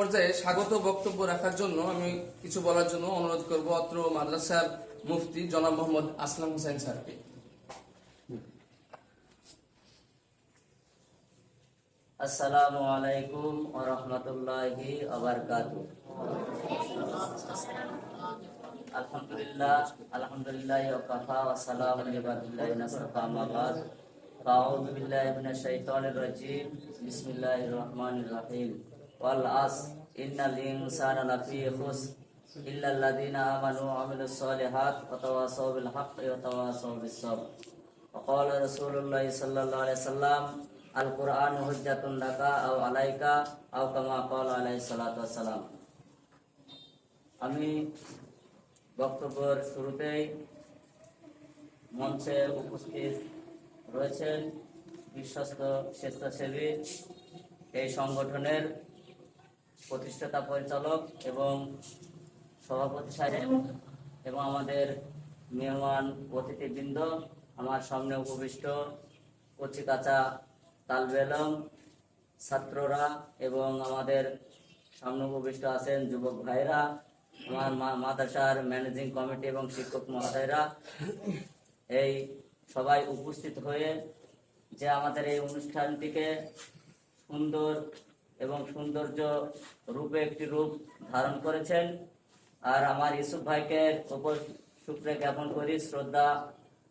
পর্যায়ে স্বাগত বক্তব্য রাখার জন্য আমি কিছু বলার জন্য অনুরোধ করব অত্র মাদ্রাসার মুফতি জনাব মোহাম্মদ আসলাম হোসেন স্যারকে। আসসালামু আলাইকুম ওয়া রাহমাতুল্লাহি ওয়া বারাকাতুহু। আলহামদুলিল্লাহ ওয়া কাফা ওয়া সালামুন আলা ইবাদিল্লাহিনা ইসতাফা, আম্মা বা'দ। আউযু বিল্লাহি মিনাশ শাইতানির রাজীম। বিসমিল্লাহির রহমানির রহিম। ওয়াল আসর ইন্নাল ইনসানা লাফী খুসর ইল্লাল্লাযীনা আমানু ওয়া আমিলুস সালিহাত ওয়া তাওয়াসাউ বিল হাক্কি ওয়া তাওয়াসাউ বিস sabr। ওয়া ক্বালা রাসূলুল্লাহ সাল্লাল্লাহু আলাইহি ওয়াসাল্লাম আল কুরআন হুজ্জাতুন লাকা আও আলাইকা আও কামা ক্বালা আলাইহিস সালাতু ওয়াস সালাম। আমি বক্তব্যের শুরুতেই মঞ্চে উপস্থিত রয়েছেন বিশ্বস্ত স্বেচ্ছাসেবী এই সংগঠনের প্রতিষ্ঠাতা পরিচালক এবং সভাপতি সাহেব এবং আমাদের মেহমান অতিথিবৃন্দ, আমার সামনে উপবিষ্ট কচি কাঁচা তালবে ইলম ছাত্ররা এবং আমাদের সামনে উপবিষ্ট আছেন যুবক ভাইরা, আমার মাদ্রাসার ম্যানেজিং কমিটি এবং শিক্ষক মহোদয়রা, এই সবাই উপস্থিত হয়ে যে আমাদের এই অনুষ্ঠানটিকে সুন্দর এবং সৌন্দর্য রূপে একটি রূপ ধারণ করেছেন। আর আমার ইউসুফ ভাইকে উপর শুকরিয়া জ্ঞাপন করি, শ্রদ্ধা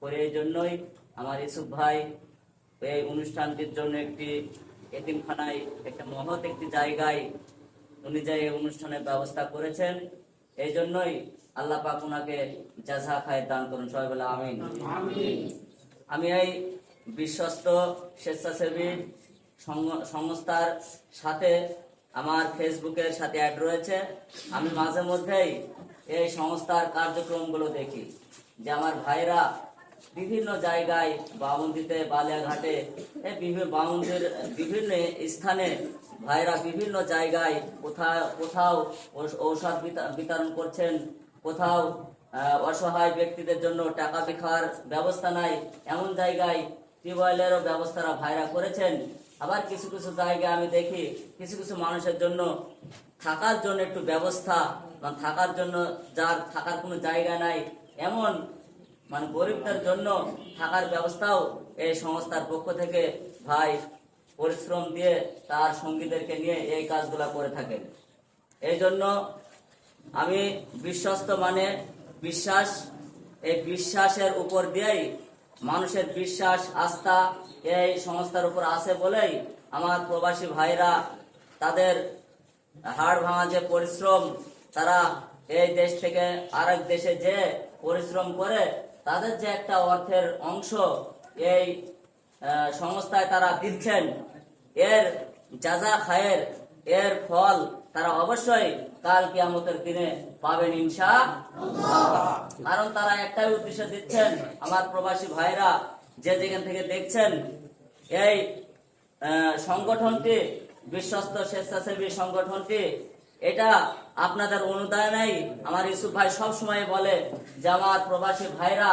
করি। এই জন্যই আমার ইউসুফ ভাই এই অনুষ্ঠানটির জন্য একটি এতিমখানায় একটা মহৎ একটি জায়গায় উনি যে এই অনুষ্ঠানের ব্যবস্থা করেছেন, এই জন্যই আল্লাহ পাক ওনাকে জাযা খায় দান করুন। সবাই বলে আমিন। আমি এই বিশ্বস্ত স্বেচ্ছাসেবী সংস্থার সাথে আমার ফেসবুকের সাথে অ্যাড রয়েছে। আমি মাঝে মধ্যেই এই সংস্থার কার্যক্রমগুলো দেখি যে আমার ভাইরা বিভিন্ন জায়গায় বামন্দিতে, বালিয়াঘাটে, বামন্দির বিভিন্ন স্থানে ভাইরা বিভিন্ন জায়গায় কোথাও ঔষধ বিতরণ করছেন, কোথাও অসহায় ব্যক্তিদের জন্য টাকা ভিক্ষার ব্যবস্থা নাই, এমন জায়গায় টিউবওয়েলেরও ব্যবস্থা ভাইরা করেছেন। আবার কিছু কিছু জায়গায় আমি দেখি কিছু কিছু মানুষের জন্য থাকার জন্য একটু ব্যবস্থা, থাকার জন্য যার থাকার কোনো জায়গা নাই, এমন গরিবদের জন্য থাকার ব্যবস্থাও এই সংস্থার পক্ষ থেকে ভাই পরিশ্রম দিয়ে তার সঙ্গীদেরকে নিয়ে এই কাজগুলা করে থাকেন। এই জন্য আমি বিশ্বস্ত বিশ্বাস, এই বিশ্বাসের উপর দিয়েই মানুষের বিশ্বাস আস্থা এই সংস্থার উপর আছে বলেই আমার প্রবাসী ভাইরা তাদের হাড় ভাঙা যে পরিশ্রম, তারা এই দেশ থেকে আরেক দেশে যে পরিশ্রম করে তাদের যে একটা অর্থের অংশ এই সংস্থায় তারা দিচ্ছেন, এর জাযা খায়ের, এর ফল তারা অবশ্যই কাল কিয়ামতের দিনে পাবেন ইনশাআল্লাহ। কারণ তারা একটাই উদ্দেশ্য দিচ্ছেন, আমার প্রবাসী ভাইরা যে যেখান থেকে দেখছেন এই সংগঠনটি, বিশ্বস্ত স্বেচ্ছাসেবী সংগঠনটি, এটা আপনাদের অনুদানেই আমার ইউসুফ ভাই সব সময় বলে যে আমার প্রবাসী ভাইরা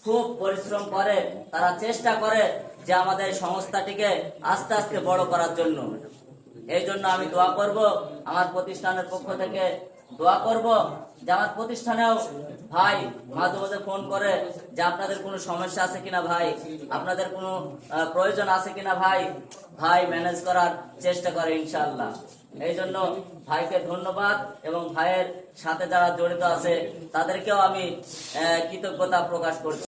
খুব পরিশ্রম করে, তারা চেষ্টা করে যে আমাদের সংস্থাটিকে আস্তে আস্তে বড় করার জন্য। এই জন্য আমি দোয়া করব, আমার প্রতিষ্ঠানের পক্ষ থেকে দোয়া করব যে আমার প্রতিষ্ঠানেও ভাই মাঝে মাঝে ফোন করে যে আপনাদের কোনো সমস্যা আছে কিনা ভাই, আপনাদের কোনো প্রয়োজন আছে কিনা ভাই ম্যানেজ করার চেষ্টা করে ইনশাআল্লাহ। এই জন্য ভাইকে ধন্যবাদ এবং ভাইয়ের সাথে যারা জড়িত আছে তাদেরকেও আমি কৃতজ্ঞতা প্রকাশ করছি।